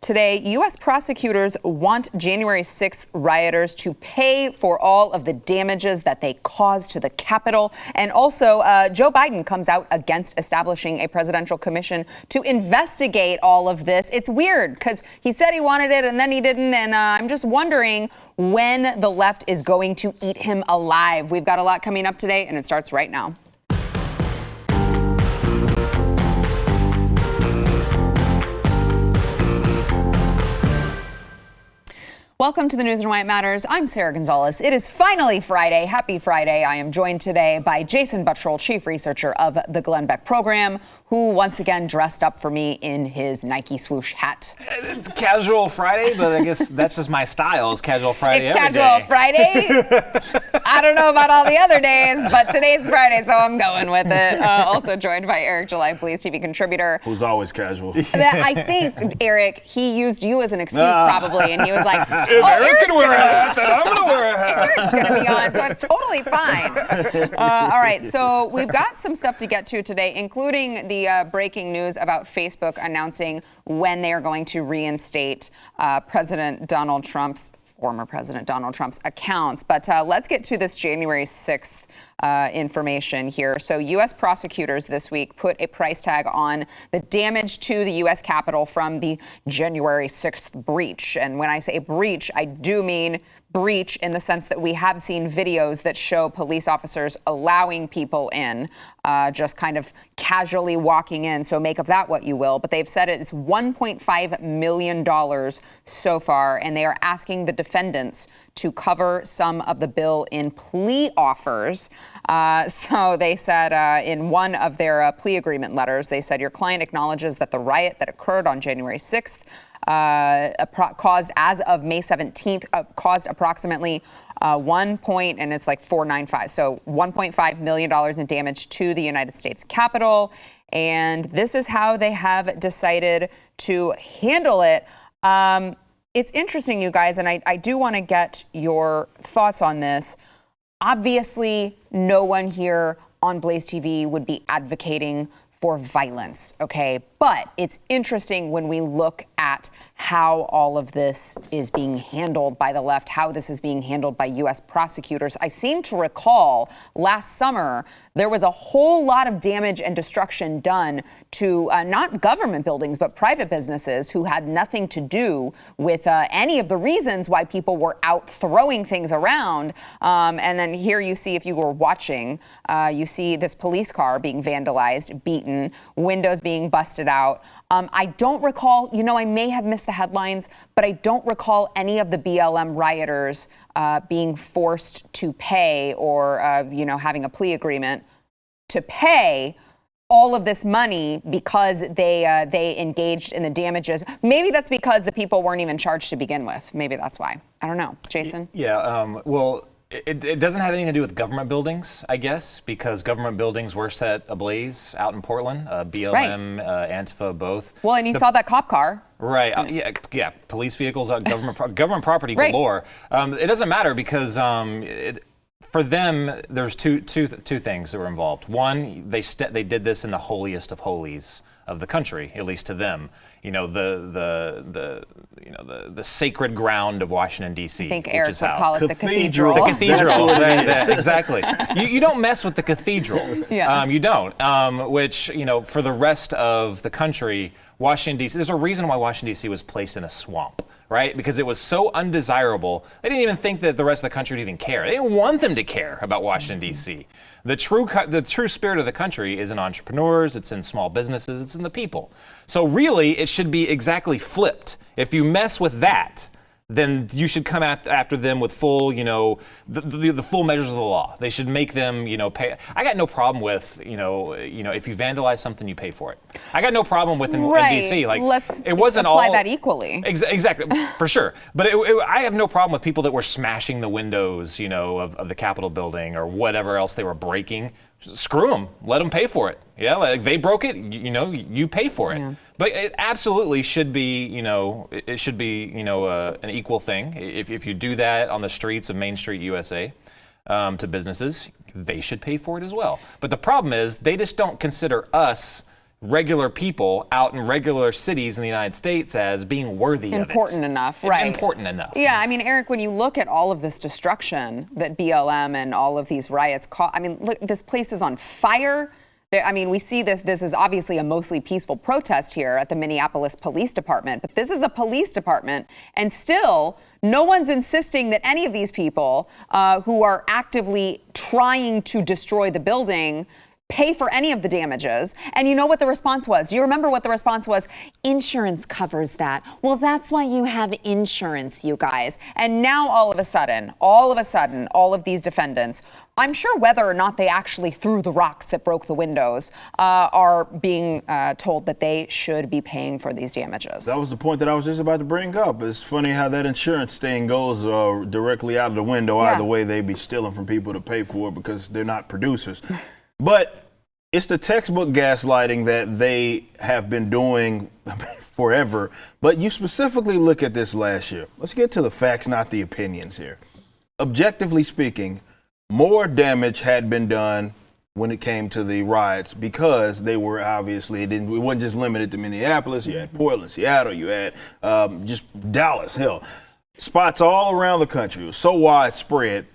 Today, U.S. prosecutors want January 6th rioters to pay for all of the damages that they caused to the Capitol. And also, Joe Biden comes out against establishing a presidential commission to investigate all of this. It's weird because he said he wanted it and then he didn't. And I'm just wondering when the left is going to eat him alive. We've got a lot coming up today, and it starts right now. Welcome to the News and Why It Matters. I'm Sarah Gonzalez. It is finally Friday. Happy Friday. I am joined today by Jason Buttrell, chief researcher of the Glenn Beck program, who once again dressed up for me in his Nike swoosh hat. It's casual Friday, but I guess that's just my style. It's casual Friday It's every casual day. Friday. I don't know about all the other days, but today's Friday, so I'm going with it. Also joined by Eric July, BlazeTV contributor. Who's always casual. I think, Eric, he used you as an excuse probably, and he was like, If Eric can wear a hat, then I'm going to wear a hat. Eric's going to be on, so it's totally fine. All right, so we've got some stuff to get to today, including the breaking news about Facebook announcing when they are going to reinstate former President Donald Trump's accounts. But let's get to this January 6th information here. So U.S. prosecutors this week put a price tag on the damage to the U.S. Capitol from the January 6th breach. And when I say breach, I do mean breach in the sense that we have seen videos that show police officers allowing people in, just kind of casually walking in. So make of that what you will. But they've said it's $1.5 million so far, and they are asking the defendants to cover some of the bill in plea offers. So they said in one of their plea agreement letters, they said your client acknowledges that the riot that occurred on January 6th caused, as of May 17th, caused approximately and it's like 495. So $1.5 million in damage to the United States Capitol. And this is how they have decided to handle it. It's interesting, you guys, and I do want to get your thoughts on this. Obviously, no one here on Blaze TV would be advocating for violence, okay? But it's interesting when we look at how all of this is being handled by the left, how this is being handled by U.S. prosecutors. I seem to recall last summer there was a whole lot of damage and destruction done to not government buildings, but private businesses who had nothing to do with any of the reasons why people were out throwing things around. And then here you see, if you were watching, you see this police car being vandalized, beaten, windows being busted out. I don't recall, I may have missed the headlines, but I don't recall any of the BLM rioters being forced to pay or, having a plea agreement to pay all of this money because they engaged in the damages. Maybe that's because the people weren't even charged to begin with. Maybe that's why. I don't know. Jason? Yeah, well, it doesn't have anything to do with government buildings, I guess, because government buildings were set ablaze out in Portland, BLM, Antifa, both. Well, and you saw that cop car. Right. Yeah. Police vehicles, government property galore. It doesn't matter because for them, there's two things that were involved. One, they did this in the holiest of holies of the country, at least to them. The sacred ground of Washington, D.C. I think Eric would call it the cathedral. The cathedral, exactly. You don't mess with the cathedral. Yeah. You don't. Which, for the rest of the country, Washington, D.C., there's a reason why Washington, D.C. was placed in a swamp, right? Because it was so undesirable. They didn't even think that the rest of the country would even care. They didn't want them to care about Washington, D.C. The true spirit of the country is in entrepreneurs, it's in small businesses, it's in the people. So really, it should be exactly flipped. If you mess with that, then you should come after them with full, the full measures of the law. They should make them, pay. I got no problem with, if you vandalize something, you pay for it. I got no problem with in DC. Like, let's it wasn't apply all that equally. Exactly, for sure. But I have no problem with people that were smashing the windows, of the Capitol building or whatever else they were breaking. Screw them. Let them pay for it. Yeah, like they broke it. You pay for it. Yeah. But it absolutely should be. It should be. An equal thing. If you do that on the streets of Main Street, USA, to businesses, they should pay for it as well. But the problem is they just don't consider us regular people out in regular cities in the United States as being worthy of it. Important enough, right? Important enough. Yeah, I mean, Eric, when you look at all of this destruction that BLM and all of these riots caused, I mean, look, this place is on fire. I mean, we see this. This is obviously a mostly peaceful protest here at the Minneapolis Police Department, but this is a police department, and still no one's insisting that any of these people who are actively trying to destroy the building pay for any of the damages. And you know what the response was? Do you remember what the response was? Insurance covers that. Well, that's why you have insurance, you guys. And now all of a sudden, all of these defendants, I'm sure whether or not they actually threw the rocks that broke the windows, are being told that they should be paying for these damages. That was the point that I was just about to bring up. It's funny how that insurance thing goes directly out of the window. Yeah. Either way, they be stealing from people to pay for it because they're not producers. But it's the textbook gaslighting that they have been doing forever. But you specifically look at this last year. Let's get to the facts, not the opinions here. Objectively speaking, more damage had been done when it came to the riots because they were obviously, it wasn't just limited to Minneapolis. You had Portland, Seattle, you had just Dallas, hell. Spots all around the country. It was so widespread.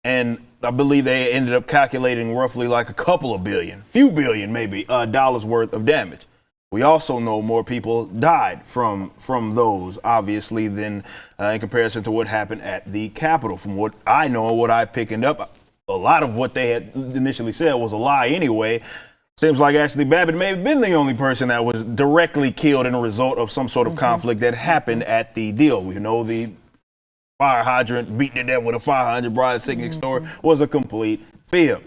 And I believe they ended up calculating roughly like a couple of billion, few billion maybe, dollars worth of damage. We also know more people died from those, obviously, than in comparison to what happened at the Capitol. From what I know and what I picked up, a lot of what they had initially said was a lie anyway. Seems like Ashley Babbitt may have been the only person that was directly killed in a result of some sort of conflict that happened at the deal. We know the fire hydrant beating to death with a fire hydrant, bride sitting next door, was a complete fib.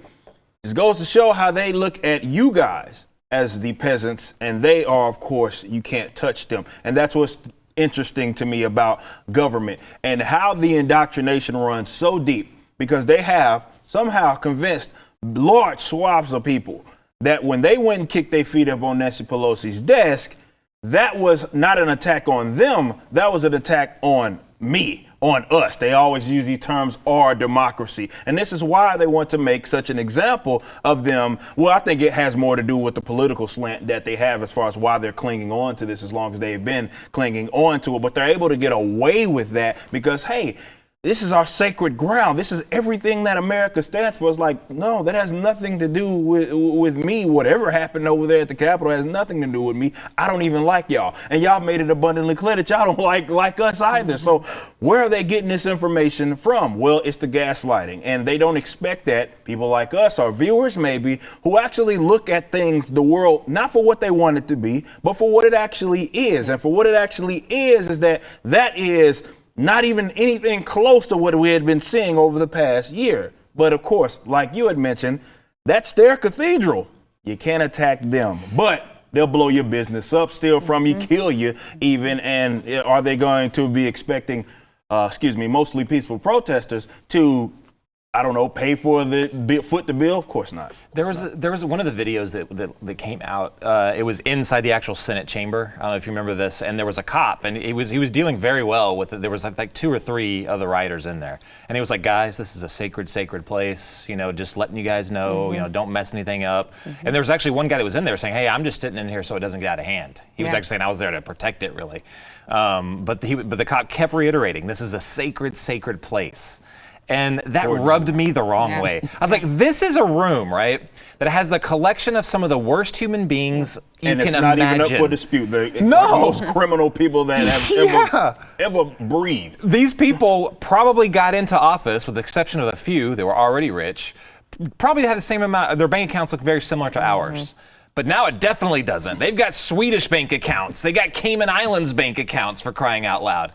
This goes to show how they look at you guys as the peasants, and they are, of course, you can't touch them. And that's what's interesting to me about government and how the indoctrination runs so deep, because they have somehow convinced large swaths of people that when they went and kicked their feet up on Nancy Pelosi's desk, that was not an attack on them, that was an attack on me, on us. They always use these terms, our democracy. And this is why they want to make such an example of them. Well, I think it has more to do with the political slant that they have as far as why they're clinging on to this as long as they've been clinging on to it. But they're able to get away with that because, hey, this is our sacred ground. This is everything that America stands for. It's like, no, that has nothing to do with me. Whatever happened over there at the Capitol has nothing to do with me. I don't even like y'all. And y'all made it abundantly clear that y'all don't like us either. So where are they getting this information from? Well, it's the gaslighting. And they don't expect that people like us, our viewers maybe, who actually look at things, the world, not for what they want it to be, but for what it actually is. And for what it actually is that is not even anything close to what we had been seeing over the past year. But of course, like you had mentioned, that's their cathedral. You can't attack them, but they'll blow your business up, steal from you, kill you even. And are they going to be expecting, mostly peaceful protesters to, I don't know, pay for foot the bill? Of course not. There was one of the videos that came out. It was inside the actual Senate chamber. I don't know if you remember this. And there was a cop, and he was dealing very well with it. There was like 2 or 3 of the rioters in there, and he was like, "Guys, this is a sacred place. You know, just letting you guys know. You know, don't mess anything up." And there was actually one guy that was in there saying, "Hey, I'm just sitting in here so it doesn't get out of hand." He was actually saying, "I was there to protect it, really." But the cop kept reiterating, "This is a sacred place." And that rubbed me the wrong way. I was like, this is a room, right, that has the collection of some of the worst human beings you can imagine. And it's not even up for dispute. The most criminal people that have ever breathed. These people probably got into office, with the exception of a few that were already rich, probably had the same amount, their bank accounts look very similar to ours. But now it definitely doesn't. They've got Swedish bank accounts. They got Cayman Islands bank accounts, for crying out loud.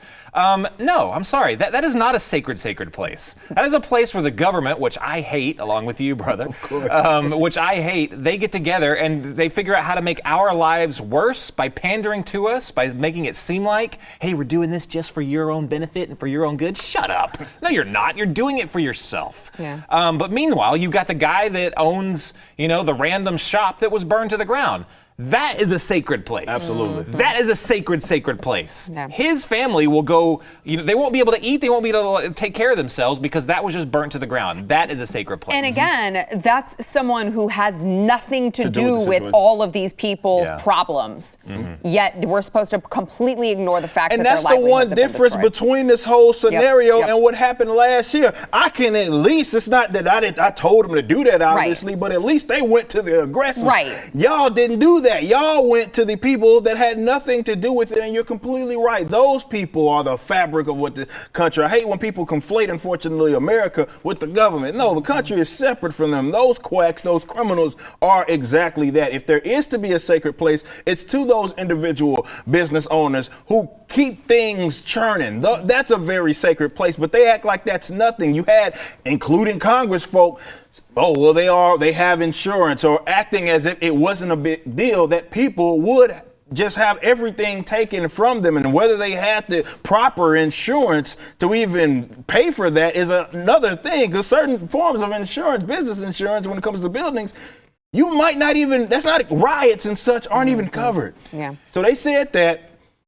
No, I'm sorry. That is not a sacred place. That is a place where the government, which I hate, along with you, brother, of course, which I hate, they get together and they figure out how to make our lives worse by pandering to us, by making it seem like, hey, we're doing this just for your own benefit and for your own good. Shut up. No, you're not. You're doing it for yourself. Yeah. But meanwhile, you've got the guy that owns, the random shop that was burned to the ground. That is a sacred place. Absolutely. That is a sacred place. Yeah. His family will go, they won't be able to eat, they won't be able to take care of themselves because that was just burnt to the ground. That is a sacred place. And again, that's someone who has nothing to do with the with situation. all of these people's Yeah. problems. Yet we're supposed to completely ignore the fact And that that's their the one livelihoods have been difference destroyed. between this whole scenario Yep. and what happened last year. I can at least, it's not that I told them to do that, obviously, but at least they went to the aggressors. Right. Y'all didn't do that. Y'all went to the people that had nothing to do with it, and you're completely right. Those people are the fabric of what the country. I hate when people conflate, unfortunately, America with the government. No, the country is separate from them. Those quacks, those criminals are exactly that. If there is to be a sacred place, it's to those individual business owners who keep things churning. That's a very sacred place, but they act like that's nothing. You had, including Congress folk, oh, well, they have insurance, or acting as if it wasn't a big deal that people would just have everything taken from them, and whether they had the proper insurance to even pay for that is another thing, because certain forms of insurance, business insurance, when it comes to buildings, you might not even, that's not, riots and such aren't even covered. Yeah. So they said that,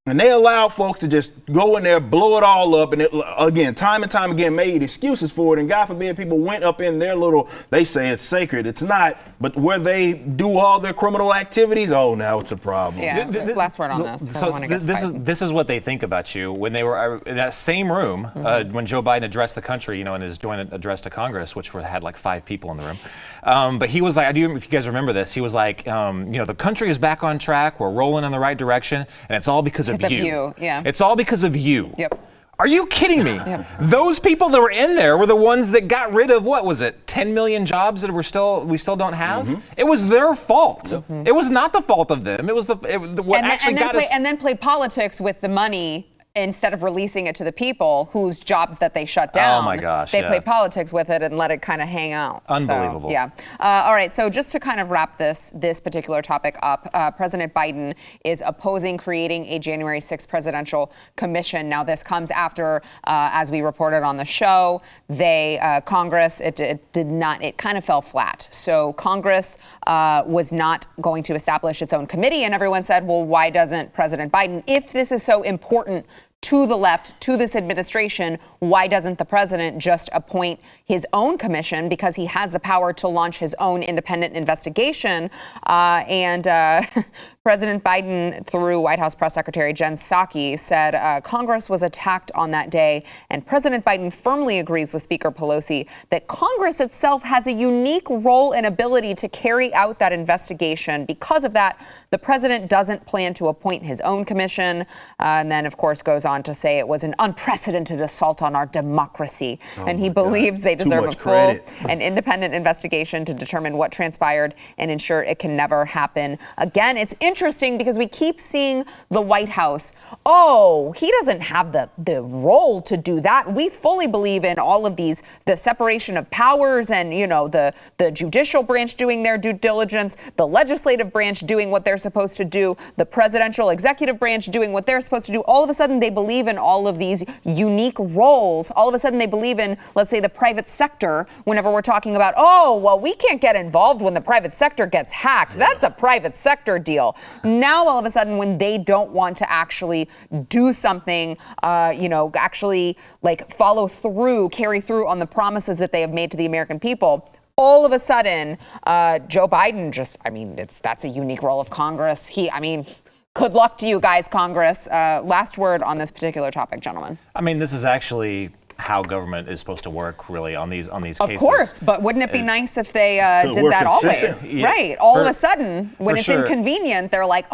and they allowed folks to just go in there, blow it all up, and again, time and time again, made excuses for it. And God forbid people went up in their little, they say it's sacred. It's not. But where they do all their criminal activities, oh, now it's a problem. Yeah, last word on this. 'Cause I So don't wanna get fired. this is what they think about you when they were in that same room when Joe Biden addressed the country, in his joint address to Congress, which had like 5 people in the room. But he was like, if you guys remember this, he was like, the country is back on track. We're rolling in the right direction, and it's all because of you. Yeah. It's all because of you. Yep. Are you kidding me? Those people that were in there were the ones that got rid of, what was it, 10 million jobs that we still don't have? It was their fault. It was not the fault of them. It was And then play politics with the money instead of releasing it to the people whose jobs that they shut down. Oh my gosh, They yeah. play politics with it and let it kind of hang out. Unbelievable. So, yeah. All right. So just to kind of wrap this particular topic up, President Biden is opposing creating a January 6th presidential commission. Now, this comes after, as we reported on the show, Congress, it kind of fell flat. So Congress was not going to establish its own committee. And everyone said, well, why doesn't President Biden, if this is so important to the left, to this administration, why doesn't the president just appoint his own commission, because he has the power to launch his own independent investigation? President Biden, through White House Press Secretary Jen Psaki, said Congress was attacked on that day, and President Biden firmly agrees with Speaker Pelosi that Congress itself has a unique role and ability to carry out that investigation. Because of that, the president doesn't plan to appoint his own commission, and then, of course, goes on to say it was an unprecedented assault on our democracy, and he believes they deserve a full and independent investigation to determine what transpired and ensure it can never happen again. It's interesting because we keep seeing the White House, he doesn't have the role to do that. We fully believe in all of these, the separation of powers and, the judicial branch doing their due diligence, the legislative branch doing what they're supposed to do, the presidential executive branch doing what they're supposed to do. All of a sudden, they believe in all of these unique roles. All of a sudden, they believe in, let's say, the private sector whenever we're talking about, we can't get involved when the private sector gets hacked. That's a private sector deal. Now, all of a sudden, when they don't want to actually do something, actually follow through, carry through on the promises that they have made to the American people, all of a sudden, Joe Biden that's a unique role of Congress. Good luck to you guys, Congress. Last word on this particular topic, gentlemen. This is actually how government is supposed to work, really, on these cases. Of course, but wouldn't it be nice if they did that always? Yeah, right. All of a sudden, when it's inconvenient, they're like,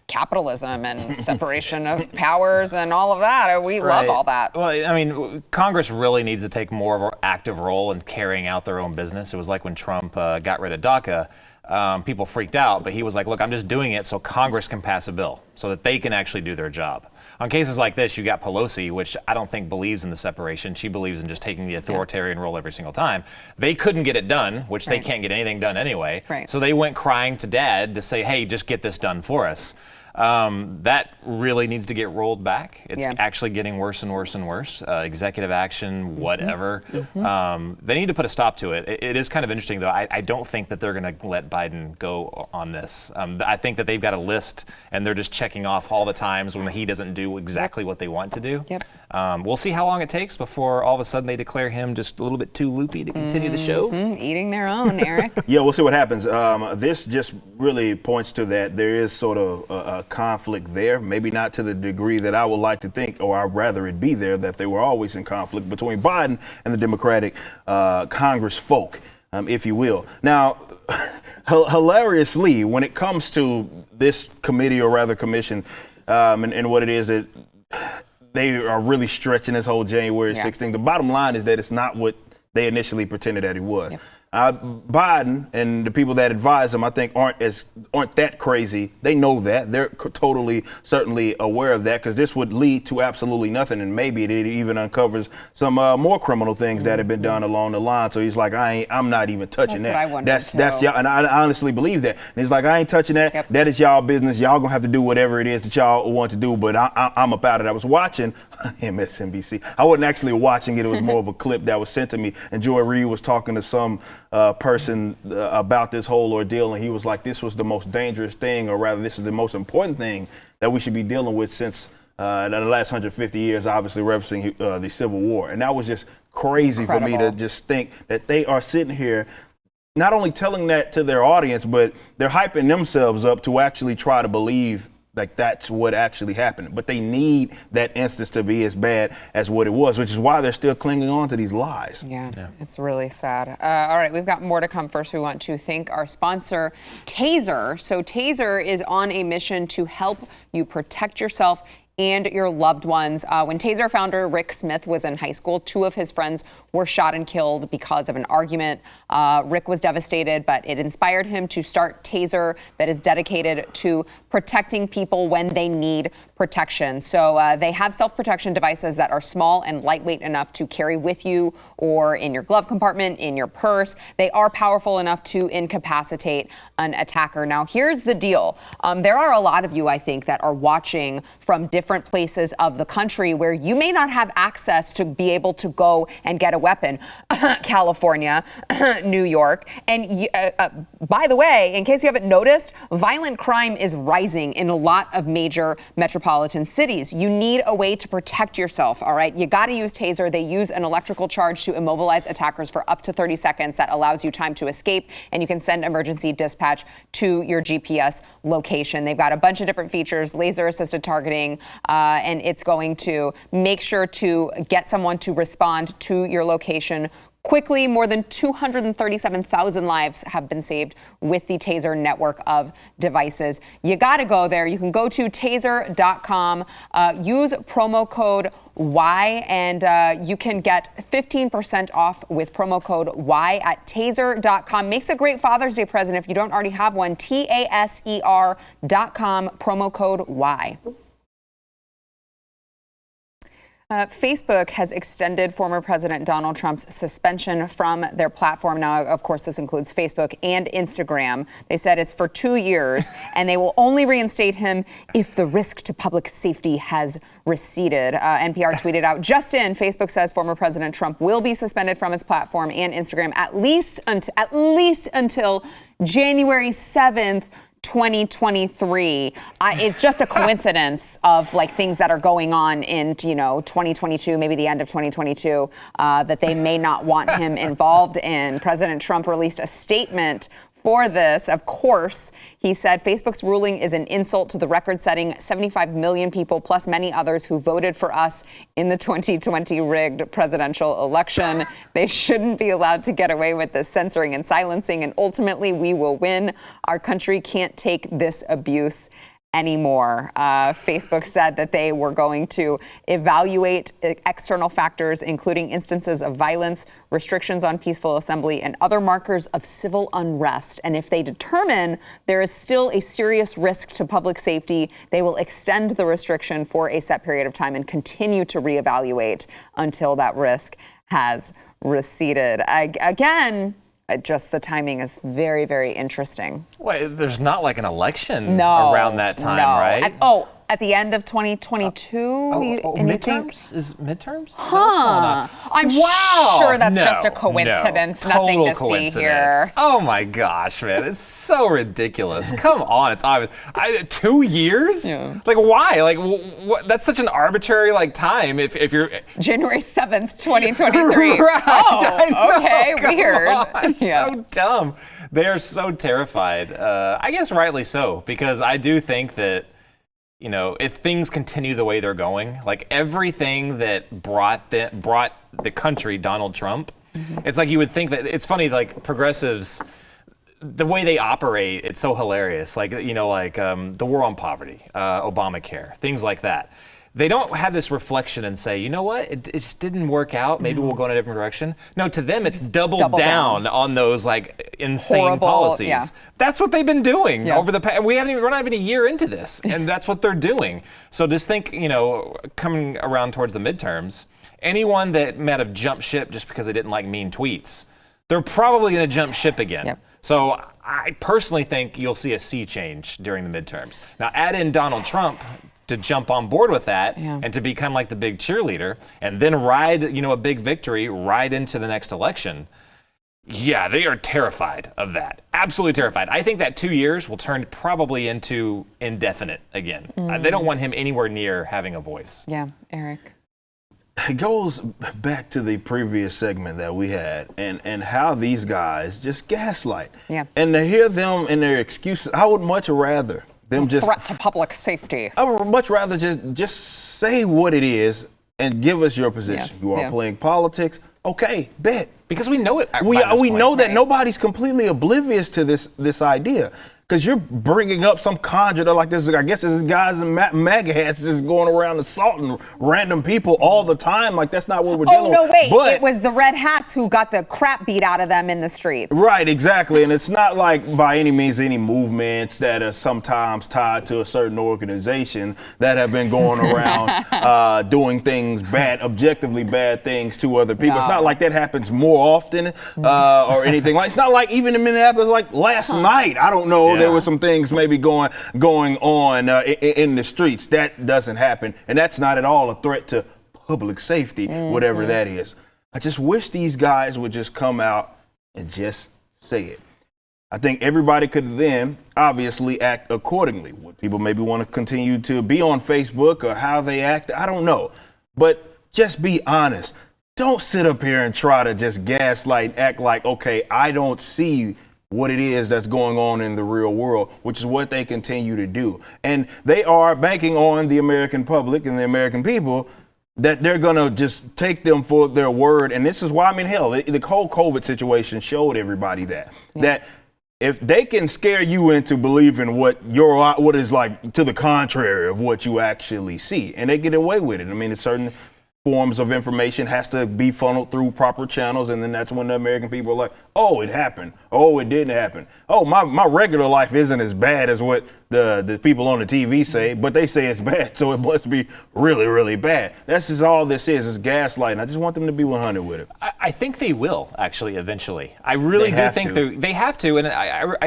capitalism and separation of powers and all of that. We love all that. Well, Congress really needs to take more of an active role in carrying out their own business. It was like when Trump got rid of DACA. People freaked out, but he was like, look, I'm just doing it so Congress can pass a bill so that they can actually do their job. On cases like this, you got Pelosi, which I don't think believes in the separation. She believes in just taking the authoritarian role every single time. They couldn't get it done, which they can't get anything done anyway. Right. So they went crying to dad to say, hey, just get this done for us. That really needs to get rolled back. It's Yeah. actually getting worse and worse and worse. Executive action, whatever. They need to put a stop to it. It is kind of interesting, though. I don't think that they're going to let Biden go on this. I think that they've got a list, and they're just checking off all the times when he doesn't do exactly what they want to do. Yep. We'll see how long it takes before all of a sudden they declare him just a little bit too loopy to continue the show. Eating their own, Eric. Yeah, we'll see what happens. This just really points to that there is sort of a conflict there, maybe not to the degree that I would like to think, or I'd rather it be there, that they were always in conflict between Biden and the Democratic Congress folk, if you will. Now, hilariously, when it comes to this committee, or rather commission, and what it is that they are really stretching this whole January 6th thing, the bottom line is that it's not what they initially pretended that it was. Yep. Biden and the people that advise him, I think, aren't that crazy. They know that. They're totally, certainly aware of that, because this would lead to absolutely nothing, and maybe it even uncovers some more criminal things that have been done along the line. So he's like, I'm not even touching that. What I wondered That's y'all, and I honestly believe that. And he's like, I ain't touching that. Yep. That is y'all business. Y'all gonna have to do whatever it is that y'all want to do. But I'm about it. I was watching MSNBC. I wasn't actually watching it. It was more of a clip that was sent to me. And Joy Reid was talking to some person about this whole ordeal, and he was like, this was the most dangerous thing, or rather, this is the most important thing that we should be dealing with since the last 150 years, obviously referencing the Civil War. And that was just crazy for me to just think that they are sitting here not only telling that to their audience, but they're hyping themselves up to actually try to believe like that's what actually happened. But they need that instance to be as bad as what it was, which is why they're still clinging on to these lies. Yeah. It's really sad. All right, we've got more to come. First, we want to thank our sponsor, Taser. So Taser is on a mission to help you protect yourself and your loved ones. When Taser founder Rick Smith was in high school, 2 of his friends were shot and killed because of an argument. Rick was devastated, but it inspired him to start Taser, that is dedicated to protecting people when they need protection. So they have self-protection devices that are small and lightweight enough to carry with you or in your glove compartment, in your purse. They are powerful enough to incapacitate an attacker. Now, here's the deal. There are a lot of you, I think, that are watching from different places of the country where you may not have access to be able to go and get a weapon. California, New York. And by the way, in case you haven't noticed, violent crime is rising in a lot of major metropolitan cities. You need a way to protect yourself, all right? You got to use Taser. They use an electrical charge to immobilize attackers for up to 30 seconds. That allows you time to escape, and you can send emergency dispatch to your GPS location. They've got a bunch of different features, laser-assisted targeting, and it's going to make sure to get someone to respond to your location quickly. More than 237,000 lives have been saved with the Taser network of devices. You got to go there. You can go to taser.com, use promo code Y, and you can get 15% off with promo code Y at taser.com. Makes a great Father's Day present if you don't already have one. TASER.com, promo code Y. Facebook has extended former President Donald Trump's suspension from their platform. Now, of course, this includes Facebook and Instagram. They said it's for 2 years, and they will only reinstate him if the risk to public safety has receded. NPR tweeted out, just in, Facebook says former President Trump will be suspended from its platform and Instagram at least until January 7th, 2023. It's just a coincidence of like things that are going on in 2022, maybe the end of 2022, that they may not want him involved in. President Trump released a statement for this. Of course, he said Facebook's ruling is an insult to the record-setting 75 million people, plus many others who voted for us in the 2020 rigged presidential election. They shouldn't be allowed to get away with this censoring and silencing, and ultimately we will win. Our country can't take this abuse anymore. Facebook said that they were going to evaluate external factors, including instances of violence, restrictions on peaceful assembly, and other markers of civil unrest. And if they determine there is still a serious risk to public safety, they will extend the restriction for a set period of time and continue to reevaluate until that risk has receded. Again, just the timing is very, very interesting. Wait, there's not like an election No, around that time, no. right? At the end of 2022? And you think, midterms? Is midterms? Is that what's going huh? on? I'm sure that's just a coincidence. No. Nothing Total to coincidence. see here. Oh my gosh, man. It's so ridiculous. Come on. It's obvious. 2 years? Yeah. Like, why? Like, that's such an arbitrary, like, time if you're... January 7th, 2023. Right. I know. Oh, okay, Come weird. on. Yeah. So dumb. They are so terrified. I guess rightly so, because I do think that, you know, if things continue the way they're going, like everything that brought the country Donald Trump, it's like you would think that it's funny, like progressives, the way they operate, it's so hilarious. Like, you know, like the war on poverty, Obamacare, things like that. They don't have this reflection and say, you know what, it just didn't work out. Maybe we'll go in a different direction. No, to them, it's double down on those like insane Horrible, policies. yeah. That's what they've been doing Yeah. over the past. We're not even a year into this, and that's what they're doing. So just think, you know, coming around towards the midterms, anyone that might have jumped ship just because they didn't like mean tweets, they're probably going to jump ship again. Yep. So I personally think you'll see a sea change during the midterms. Now add in Donald Trump to jump on board with that and to become like the big cheerleader and then ride, you know, a big victory right into the next election. Yeah, they are terrified of that. Absolutely terrified. I think that 2 years will turn probably into indefinite again. They don't want him anywhere near having a voice. Yeah, Eric. It goes back to the previous segment that we had and how these guys just gaslight. Yeah. And to hear them and their excuses, I would much rather them just Threat to public safety. I would much rather just say what it is and give us your position. Yeah. You are playing politics. Okay, bet. Because we know it. We know that Right. nobody's completely oblivious to this idea. Because you're bringing up some conjurer like this. I guess there's guys in MAGA hats just going around assaulting random people all the time. Like, that's not what we're dealing with. Oh, no, wait. But, it was the red hats who got the crap beat out of them in the streets. right, exactly. And it's not like by any means any movements that are sometimes tied to a certain organization that have been going around doing things bad, objectively bad things to other people. No. It's not like that happens more often or anything. Like, it's not like even in Minneapolis, like last night, I don't know, there were some things maybe going on in the streets. That doesn't happen. And that's not at all a threat to public safety, whatever that is. I just wish these guys would just come out and just say it. I think everybody could then obviously act accordingly. Would people maybe want to continue to be on Facebook or how they act? I don't know. But just be honest. Don't sit up here and try to just gaslight, act like, okay, I don't see what it is that's going on in the real world, which is what they continue to do. And they are banking on the American public and the American people that they're going to just take them for their word. And this is why, I mean, hell, the whole COVID situation showed everybody that if they can scare you into believing what is like to the contrary of what you actually see, and they get away with it. I mean, it's certain forms of information has to be funneled through proper channels, and then that's when the American people are like, oh, it happened. Oh, it didn't happen. Oh, my regular life isn't as bad as what the people on the TV say, but they say it's bad, so it must be really, really bad. That's just all this is gaslighting. I just want them to be 100 with it. I think they will, actually, eventually. I really do think they have to. And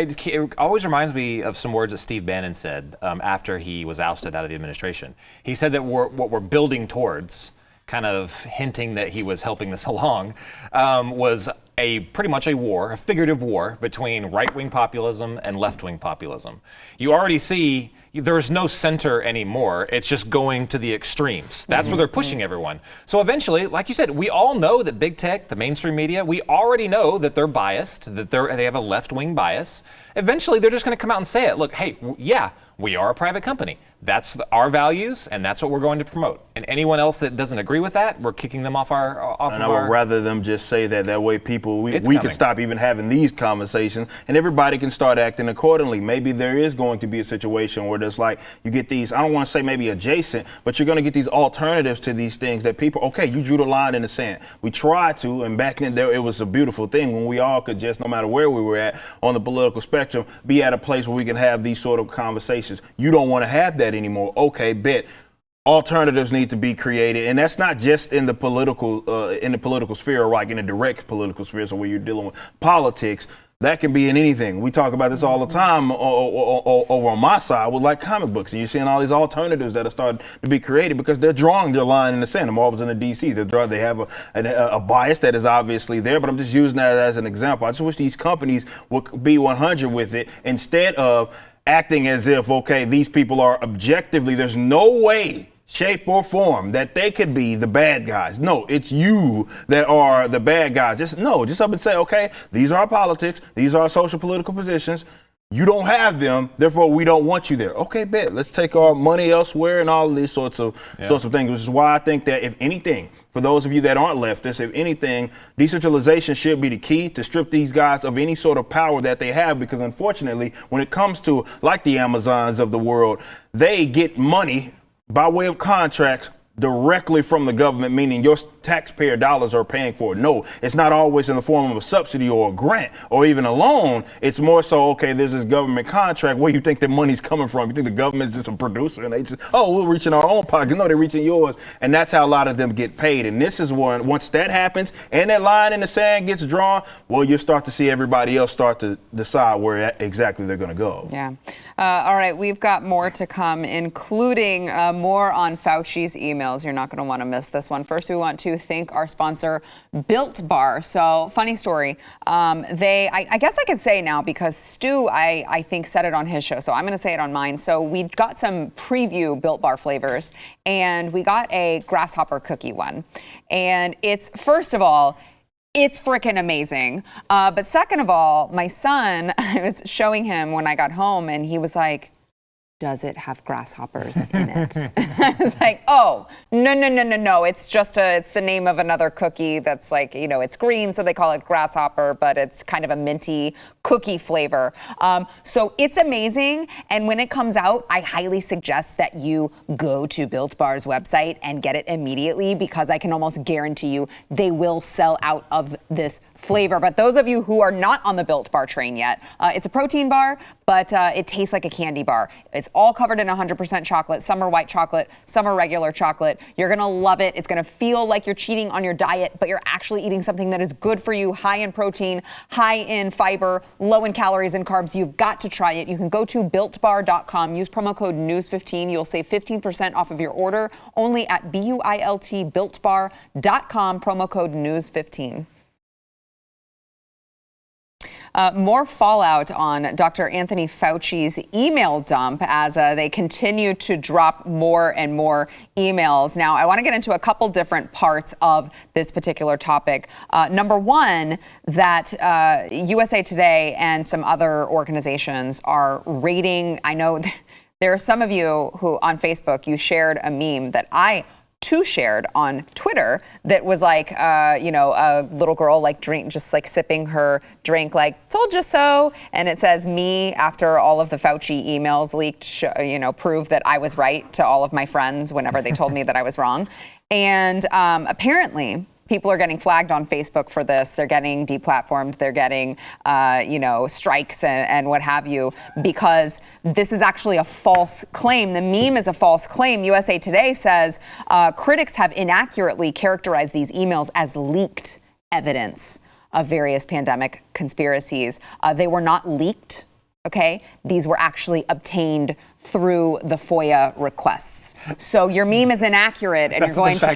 it always reminds me of some words that Steve Bannon said after he was ousted out of the administration. He said that what we're building towards, kind of hinting that he was helping this along, was pretty much a figurative war between right-wing populism and left-wing populism. You already see there's no center anymore. It's just going to the extremes. That's where they're pushing everyone. So eventually, like you said, we all know that big tech, the mainstream media, we already know that they're biased, that they have a left-wing bias. Eventually, they're just going to come out and say it. Look, hey, we are a private company. That's our values, and that's what we're going to promote. And anyone else that doesn't agree with that, we're kicking them off our. And I would rather them just say that. That way, people, we can stop even having these conversations, and everybody can start acting accordingly. Maybe there is going to be a situation where there's like you get these. I don't want to say maybe adjacent, but you're going to get these alternatives to these things that people. Okay, you drew the line in the sand. We tried to, and back then there it was a beautiful thing when we all could just, no matter where we were at on the political spectrum, be at a place where we can have these sort of conversations. You don't want to have that anymore. Okay, bet. alternatives need to be created, and that's not just in the political sphere, or like in the direct political sphere, so where you're dealing with politics. That can be in anything. We talk about this all the time over on my side with like comic books, and you're seeing all these alternatives that are starting to be created because they're drawing their line in the sand. The Marvels and the DCs, they have a bias that is obviously there, but I'm just using that as an example. I just wish these companies would be 100 with it instead of acting as if, okay, these people are objectively, there's no way, shape or form that they could be the bad guys. No, it's you that are the bad guys. Just up and say, okay, these are our politics. These are our social political positions. You don't have them, therefore we don't want you there. Okay, bet. Let's take our money elsewhere and all of these sorts of things, which is why I think that if anything, for those of you that aren't leftists, if anything, decentralization should be the key to strip these guys of any sort of power that they have, because unfortunately, when it comes to like the Amazons of the world, they get money by way of contracts directly from the government, meaning your taxpayer dollars are paying for it. No, it's not always in the form of a subsidy or a grant or even a loan. It's more so, okay, there's this government contract. Where you think the money's coming from? You think the government's just a producer and they just, we're reaching our own pocket. No, they're reaching yours. And that's how a lot of them get paid. And this is when, once that happens and that line in the sand gets drawn, well, you'll start to see everybody else start to decide where exactly they're going to go. Yeah. All right, we've got more to come, including more on Fauci's emails. You're not going to want to miss this one. First, we want to thank our sponsor, Built Bar. So, funny story. I guess I could say now because Stu, I think, said it on his show. So I'm going to say it on mine. So we got some preview Built Bar flavors, and we got a grasshopper cookie one. And it's, first of all, it's freaking amazing. But second of all, my son, I was showing him when I got home, and he was like, does it have grasshoppers in it? I was like, oh, no. It's it's the name of another cookie that's like, it's green, so they call it grasshopper, but it's kind of a minty cookie flavor. So it's amazing. And when it comes out, I highly suggest that you go to Built Bar's website and get it immediately, because I can almost guarantee you they will sell out of this flavor. But those of you who are not on the Built Bar train yet, it's a protein bar, but it tastes like a candy bar. It's all covered in 100% chocolate. Some are white chocolate, some are regular chocolate. You're gonna love it. It's gonna feel like you're cheating on your diet, but you're actually eating something that is good for you, high in protein, high in fiber, low in calories and carbs. You've got to try it. You can go to BuiltBar.com, use promo code NEWS15. You'll save 15% off of your order only at BUILT BuiltBar.com, promo code NEWS15. More fallout on Dr. Anthony Fauci's email dump as they continue to drop more and more emails. Now, I want to get into a couple different parts of this particular topic. Number one, that USA Today and some other organizations are rating. I know there are some of you who on Facebook, you shared a meme that I too shared on Twitter that was like, a little girl just sipping her drink, like, told you so. And it says, me, after all of the Fauci emails leaked, prove that I was right to all of my friends whenever they told me that I was wrong. And apparently, people are getting flagged on Facebook for this. They're getting deplatformed. They're getting, strikes and what have you, because this is actually a false claim. The meme is a false claim. USA Today says critics have inaccurately characterized these emails as leaked evidence of various pandemic conspiracies. They were not leaked. Okay, these were actually obtained through the FOIA requests. So your meme is inaccurate, and you're going to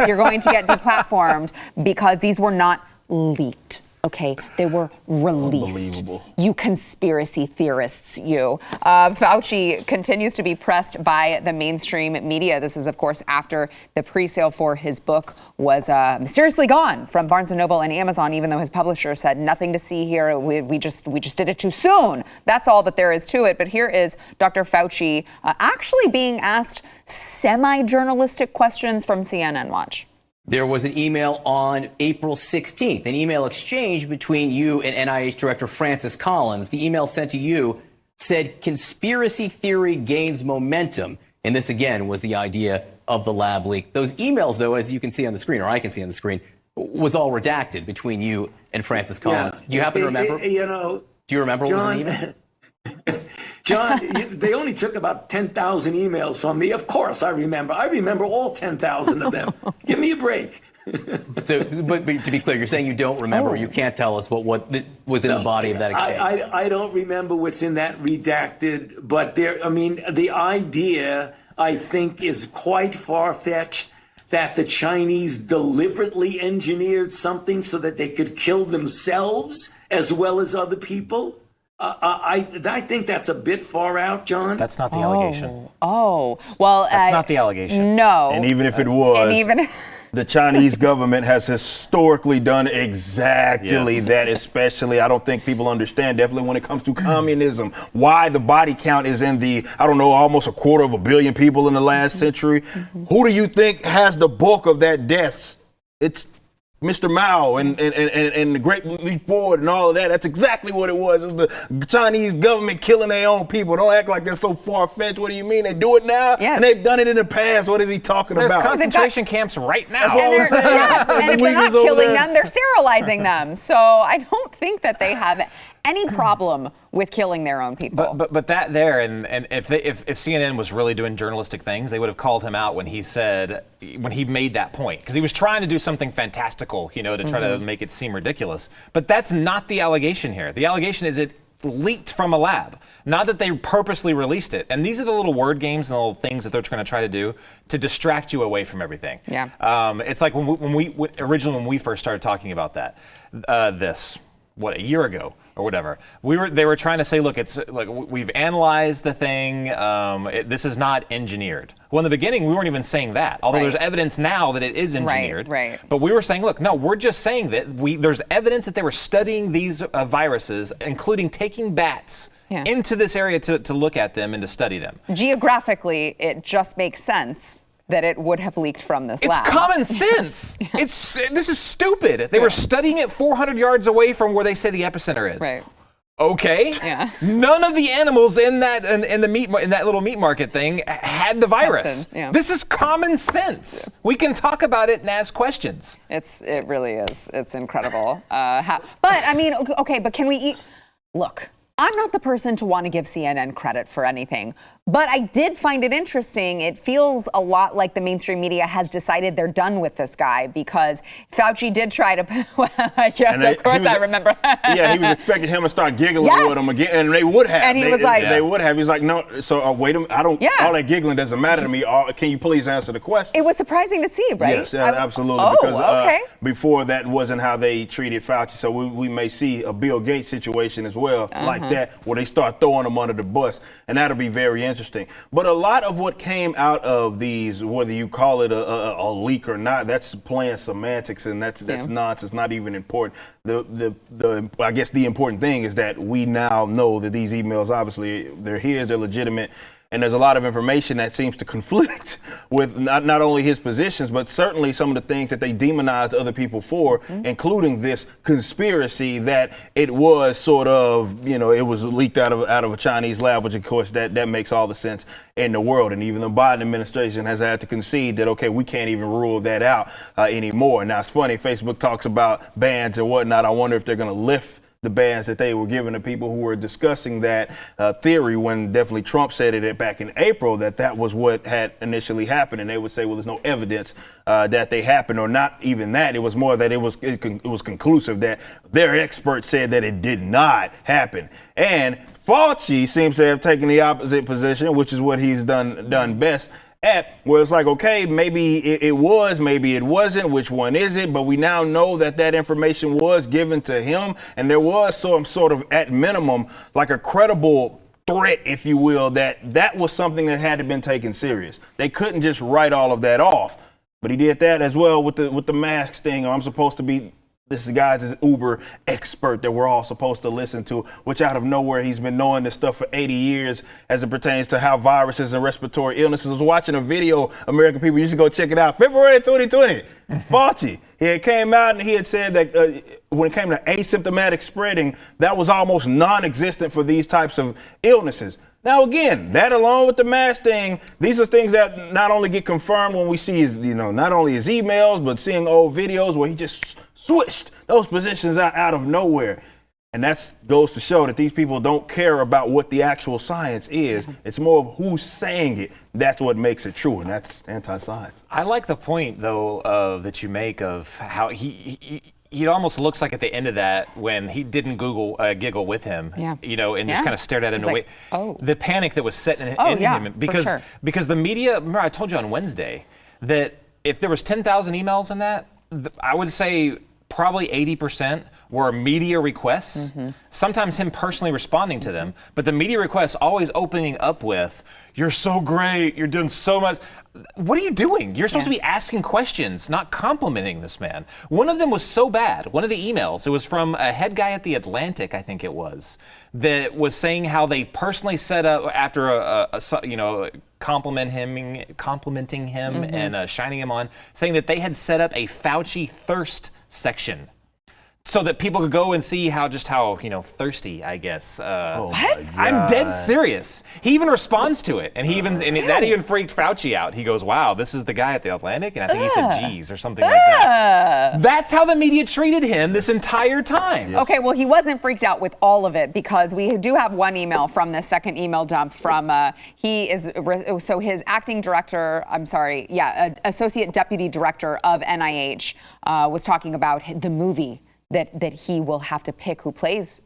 you're going to get deplatformed because these were not leaked. Okay, they were released. Unbelievable. You conspiracy theorists, you. Fauci continues to be pressed by the mainstream media. This is, of course, after the pre-sale for his book was mysteriously gone from Barnes & Noble and Amazon, even though his publisher said nothing to see here. We just did it too soon. That's all that there is to it. But here is Dr. Fauci actually being asked semi-journalistic questions from CNN Watch. There was an email on April 16th, an email exchange between you and NIH Director Francis Collins. The email sent to you said conspiracy theory gains momentum. And this, again, was the idea of the lab leak. Those emails, though, as you can see on the screen, or I can see on the screen, was all redacted between you and Francis Collins. Yeah. Do you happen to remember? Do you remember John, what was in the email? John, they only took about 10,000 emails from me. Of course, I remember. I remember all 10,000 of them. Give me a break. So, but to be clear, you're saying you don't remember. You can't tell us what was in the body of that exchange. I don't remember what's in that redacted, but the idea, I think, is quite far-fetched that the Chinese deliberately engineered something so that they could kill themselves as well as other people. I think that's a bit far out, John. That's not the allegation. Well, that's not the allegation. No. And even if it was, and even the Chinese government has historically done exactly that, especially, I don't think people understand, definitely when it comes to communism, why the body count is in the, I don't know, almost 250 million people in the last century. Who do you think has the bulk of that deaths? It's Mr. Mao and the Great Leap Forward and all of that. That's exactly what it was. It was the Chinese government killing their own people. Don't act like that's so far-fetched. What do you mean? They do it now? Yeah. And they've done it in the past. What is he talking There's about? concentration camps right now. That's what I'm saying. Yes, and if they're not Uyghurs over killing there. them, they're sterilizing them. So I don't think that they have any problem with killing their own people. But that there, and if CNN was really doing journalistic things, they would have called him out when he made that point, because he was trying to do something fantastical, to try to make it seem ridiculous. But that's not the allegation here. The allegation is it leaked from a lab, not that they purposely released it. And these are the little word games and the little things that they're going to try to do to distract you away from everything. Yeah. It's like when we first started talking about that, a year ago or whatever, they were trying to say, look, it's like we've analyzed the thing. This is not engineered. Well, in the beginning, we weren't even saying that, although there's evidence now that it is engineered. Right. But we were saying, look, no, we're just saying that there's evidence that they were studying these viruses, including taking bats into this area to look at them and to study them. Geographically, it just makes sense that it would have leaked from this lab. It's common sense. This is stupid. They were studying it 400 yards away from where they say the epicenter is. Right. Okay. Yeah. None of the animals in that little meat market thing had the virus. Tested, yeah. This is common sense. We can talk about it and ask questions. It really is. It's incredible. But can we look, I'm not the person to want to give CNN credit for anything, but I did find it interesting. It feels a lot like the mainstream media has decided they're done with this guy, because Fauci did try to. I remember. Yeah, he was expecting him to start giggling with him again, and they would have. And he was like, they would have. He's like, no. So wait a minute. I don't. All that giggling doesn't matter to me. Can you please answer the question? It was surprising to see, right? Yes, absolutely. Because before that wasn't how they treated Fauci. So we may see a Bill Gates situation as well, like that, where they start throwing him under the bus, and that'll be very interesting. But a lot of what came out of these, whether you call it a leak or not, that's playing semantics, and that's nonsense. Not even important. I guess the important thing is that we now know that these emails, obviously, they're legitimate. And there's a lot of information that seems to conflict with not only his positions, but certainly some of the things that they demonized other people for, including this conspiracy that it was sort of, it was leaked out of a Chinese lab, which of course that makes all the sense in the world. And even the Biden administration has had to concede that, okay, we can't even rule that out anymore. Now, it's funny, Facebook talks about bans and whatnot. I wonder if they're going to lift the bans that they were giving to people who were discussing that theory, when definitely Trump said it back in April that was what had initially happened. And they would say, well, there's no evidence that they happened, or not even that. It was more that it was conclusive that their experts said that it did not happen. And Fauci seems to have taken the opposite position, which is what he's done best at, where it's like, okay, maybe it was, maybe it wasn't, which one is it? But we now know that information was given to him, and there was some sort of, at minimum, like a credible threat, if you will, that was something that had to been taken serious. They couldn't just write all of that off. But he did that as well with the mask thing. I'm supposed to be this guy's Uber expert that we're all supposed to listen to, which out of nowhere, he's been knowing this stuff for 80 years as it pertains to how viruses and respiratory illnesses. I was watching a video, American people, you should go check it out, February 2020. Fauci, he had came out and he had said that when it came to asymptomatic spreading, that was almost non-existent for these types of illnesses. Now, again, that along with the mask thing, these are things that not only get confirmed when we see his, not only his emails, but seeing old videos where he just switched those positions out of nowhere. And that goes to show that these people don't care about what the actual science is. It's more of who's saying it. That's what makes it true, and that's anti-science. I like the point, though, that you make of how he almost looks like at the end of that when he didn't giggle with him, and just kind of stared at him. Like, oh. The panic that was set in him because the media. Remember, I told you on Wednesday that if there was 10,000 emails in that, I would say probably 80% were media requests, sometimes him personally responding to them, but the media requests always opening up with, "You're so great, you're doing so much." What are you doing? You're supposed to be asking questions, not complimenting this man. One of them was so bad, one of the emails, it was from a head guy at The Atlantic, I think it was, that was saying how they personally set up, after complimenting him and shining him on, saying that they had set up a Fauci thirst section so that people could go and see how thirsty, I guess. What? I'm dead serious. He even responds to it, and that even freaked Fauci out. He goes, "Wow, this is the guy at The Atlantic," and I think he said "geez" or something like that. That's how the media treated him this entire time. Okay, well, he wasn't freaked out with all of it, because we do have one email from the second email dump from his acting director. Associate deputy director of NIH was talking about the movie that he will have to pick who plays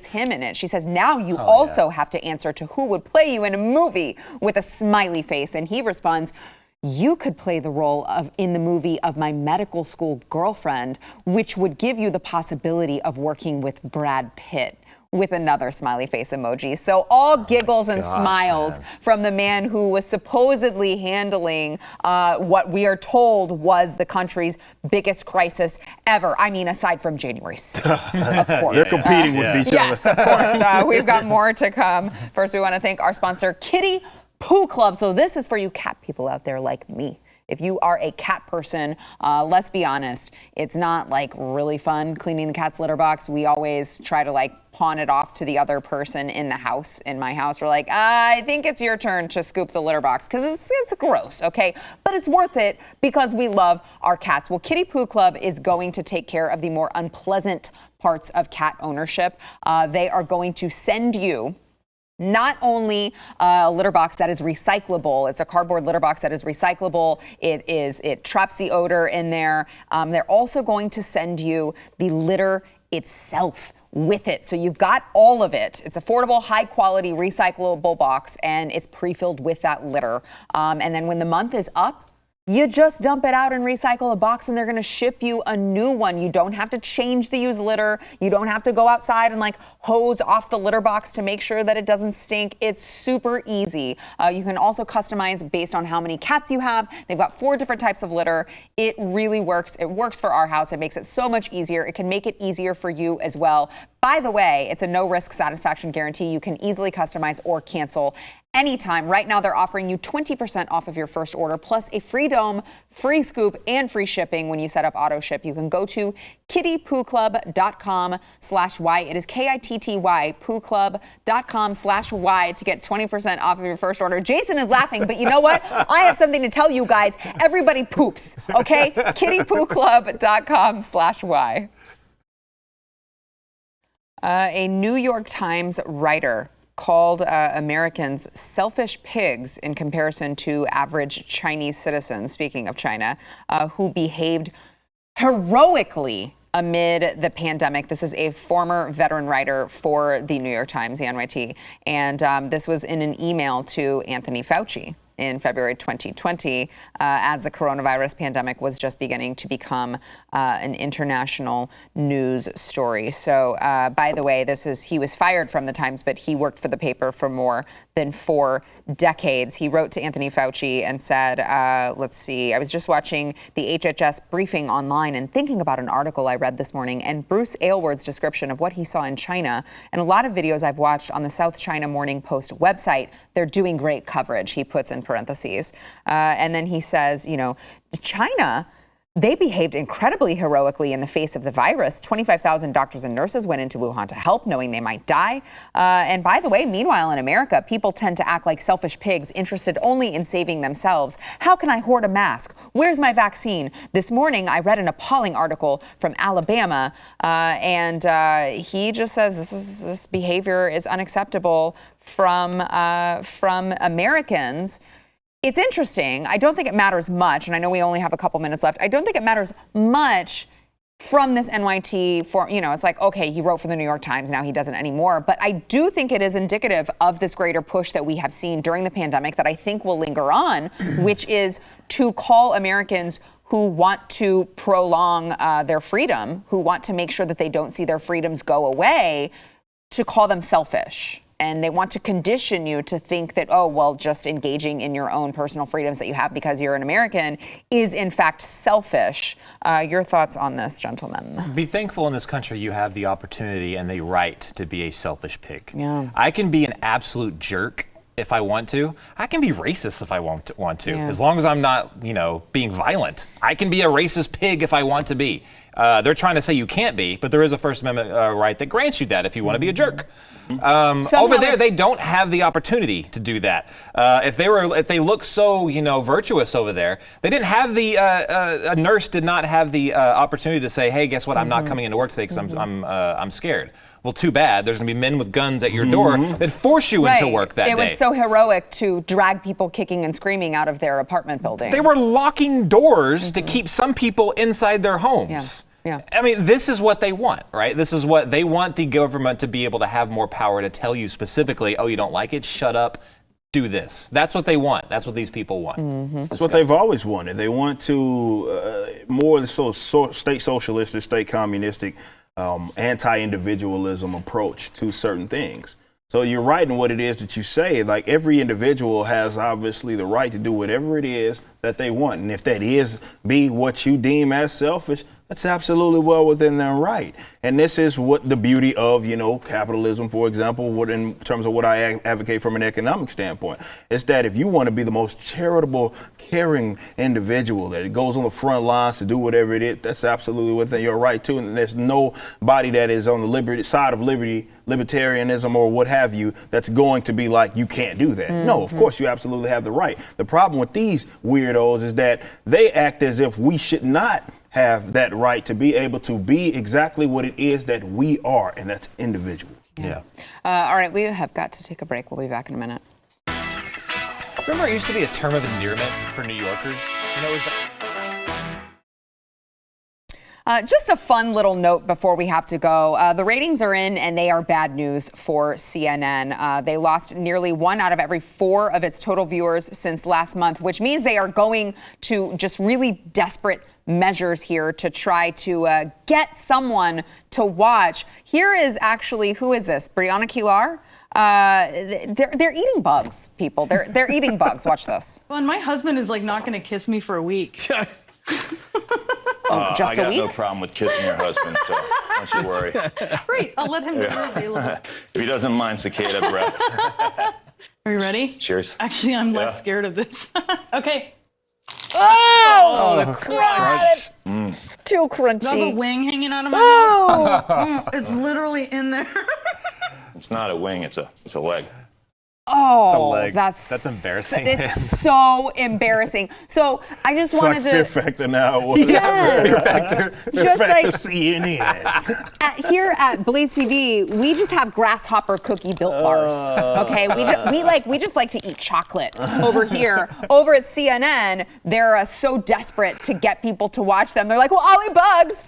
him in it. She says, now you also have to answer to who would play you in a movie, with a smiley face. And he responds, "You could play the role in the movie of my medical school girlfriend, which would give you the possibility of working with Brad Pitt," with another smiley face emoji. So all giggles and smiles from the man who was supposedly handling what we are told was the country's biggest crisis ever. I mean, aside from January 6th, of course. They're competing with each other. Yes, of course. We've got more to come. First, we want to thank our sponsor, Kitty Poo Club. So this is for you cat people out there like me. If you are a cat person, let's be honest, it's not like really fun cleaning the cat's litter box. We always try to pawn it off to the other person in the house. In my house, we're like, I think it's your turn to scoop the litter box, because it's gross, okay? But it's worth it because we love our cats. Well, Kitty Poo Club is going to take care of the more unpleasant parts of cat ownership. They are going to send you not only a litter box that is recyclable, it's a cardboard litter box that is recyclable. It traps the odor in there. They're also going to send you the litter itself with it. So you've got all of it. It's affordable, high quality, recyclable box, and it's pre-filled with that litter. And then when the month is up, you just dump it out and recycle a box, and they're going to ship you a new one. You don't have to change the used litter. You don't have to go outside and hose off the litter box to make sure that it doesn't stink. It's super easy. You can also customize based on how many cats you have. They've got 4 different types of litter. It really works. It works for our house. It makes it so much easier. It can make it easier for you as well. By the way, it's a no-risk satisfaction guarantee. You can easily customize or cancel anytime. Right now, they're offering you 20% off of your first order, plus a free dome, free scoop, and free shipping when you set up auto ship. You can go to kittypooclub.com/Y. It is KITTY, pooclub.com/Y to get 20% off of your first order. Jason is laughing, but you know what? I have something to tell you guys. Everybody poops, okay? kittypooclub.com/Y. A New York Times writer called Americans selfish pigs in comparison to average Chinese citizens, speaking of China, who behaved heroically amid the pandemic. This is a former veteran writer for the New York Times, the NYT, and this was in an email to Anthony Fauci in February 2020, as the coronavirus pandemic was just beginning to become an international news story. So, by the way, he was fired from the Times, but he worked for the paper for more than 4 decades. He wrote to Anthony Fauci and said, let's see, I was just watching the HHS briefing online and thinking about an article I read this morning, and Bruce Aylward's description of what he saw in China, and a lot of videos I've watched on the South China Morning Post website. They're doing great coverage, he puts in parentheses. And then he says, China, they behaved incredibly heroically in the face of the virus. 25,000 doctors and nurses went into Wuhan to help, knowing they might die. And by the way, meanwhile in America, people tend to act like selfish pigs, interested only in saving themselves. How can I hoard a mask? Where's my vaccine? This morning, I read an appalling article from Alabama, and he just says this behavior is unacceptable from Americans. It's interesting. I don't think it matters much, and I know we only have a couple minutes left. I don't think it matters much from this NYT for, it's like, okay, he wrote for the New York Times, now he doesn't anymore. But I do think it is indicative of this greater push that we have seen during the pandemic that I think will linger on, which is to call Americans who want to prolong their freedom, who want to make sure that they don't see their freedoms go away, to call them selfish. And they want to condition you to think that, oh, well, just engaging in your own personal freedoms that you have because you're an American is, in fact, selfish. Your thoughts on this, gentlemen? Be thankful in this country you have the opportunity and the right to be a selfish pig. Yeah. I can be an absolute jerk if I want to. I can be racist if I want to, as long as I'm not, being violent. I can be a racist pig if I want to be. They're trying to say you can't be, but there is a First Amendment right that grants you that if you want to be a jerk. Over there, they don't have the opportunity to do that. If they look so, virtuous over there, they didn't have a nurse did not have the opportunity to say, hey, guess what? I'm not coming into work today because I'm scared. Well, too bad. There's going to be men with guns at your door that force you into work that day. It was so heroic to drag people kicking and screaming out of their apartment buildings. They were locking doors to keep some people inside their homes. Yeah. I mean, this is what they want, right? This is what they want, the government to be able to have more power to tell you specifically, oh, you don't like it? Shut up. Do this. That's what they want. That's what these people want. That's what they've always wanted. They want to more state socialistic, state communistic, anti-individualism approach to certain things. So you're right in what it is that you say. Like, every individual has obviously the right to do whatever it is that they want. And if that is be what you deem as selfish, that's absolutely well within their right. And this is what the beauty of, capitalism, for example, in terms of what I advocate from an economic standpoint, is that if you want to be the most charitable, caring individual that goes on the front lines to do whatever it is, that's absolutely within your right too. And there's nobody that is on the side of libertarianism or what have you, that's going to be like, you can't do that. No, of course you absolutely have the right. The problem with these weirdos is that they act as if we should not have that right to be able to be exactly what it is that we are, and that's individual. Yeah. All right, we have got to take a break. We'll be back in a minute. Remember, it used to be a term of endearment for New Yorkers? Just a fun little note before we have to go. The ratings are in, and they are bad news for CNN. They lost nearly 1 out of every 4 of its total viewers since last month, which means they are going to just really desperate measures here to try to get someone to watch. Here is actually, who is this? Brianna Kilar? They're eating bugs, people. They're eating bugs. Watch this. Well, and my husband is not going to kiss me for a week. Just I a got week? no problem with kissing your husband, so don't you worry. Great, I'll let him do it available. If he doesn't mind cicada breath. Are you ready? Cheers. Actually, I'm less scared of this. Okay. Oh, God. Too crunchy. I have a wing hanging out of my mouth. It's literally in there. It's not a wing, it's a leg. Oh, leg. that's embarrassing. It's so embarrassing. So I just It's wanted like to. Fear Factor now. Yes. Fear Factor. Just Fear Factor like- CNN. Here at BlazeTV, we just have grasshopper cookie built bars. Okay, we just like to eat chocolate over here. Over at CNN, they're so desperate to get people to watch them. They're like, well, I'll eat bugs.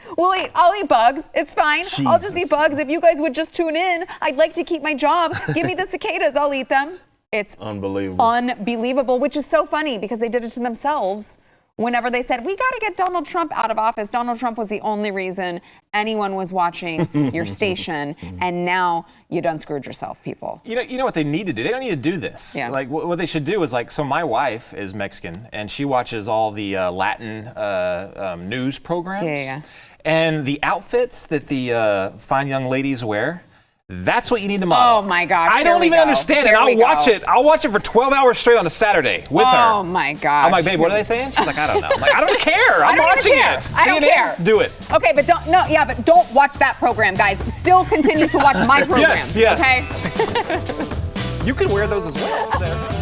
I'll eat bugs. It's fine. I'll just eat bugs. If you guys would just tune in, I'd like to keep my job. Give me the cicadas. I'll eat them. It's unbelievable, which is so funny because they did it to themselves. Whenever they said, we got to get Donald Trump out of office, Donald Trump was the only reason anyone was watching your station. And now you done screwed yourself, people. You know what they need to do? They don't need to do this. Yeah. Like, what they should do is, so my wife is Mexican, and she watches all the Latin news programs. Yeah. And the outfits that the fine young ladies wear, that's what you need to model. Oh my gosh. I don't even understand it. I'll watch it. I'll watch it for 12 hours straight on a Saturday with her. Oh my gosh. I'm like, babe, what are they saying? She's like, I don't know. I'm like, I don't care. I'm I don't watching even care. it. I don't CNN, care. Do it. Okay, but don't watch that program, guys. Still continue to watch my program. Yes. Okay? You can wear those as well.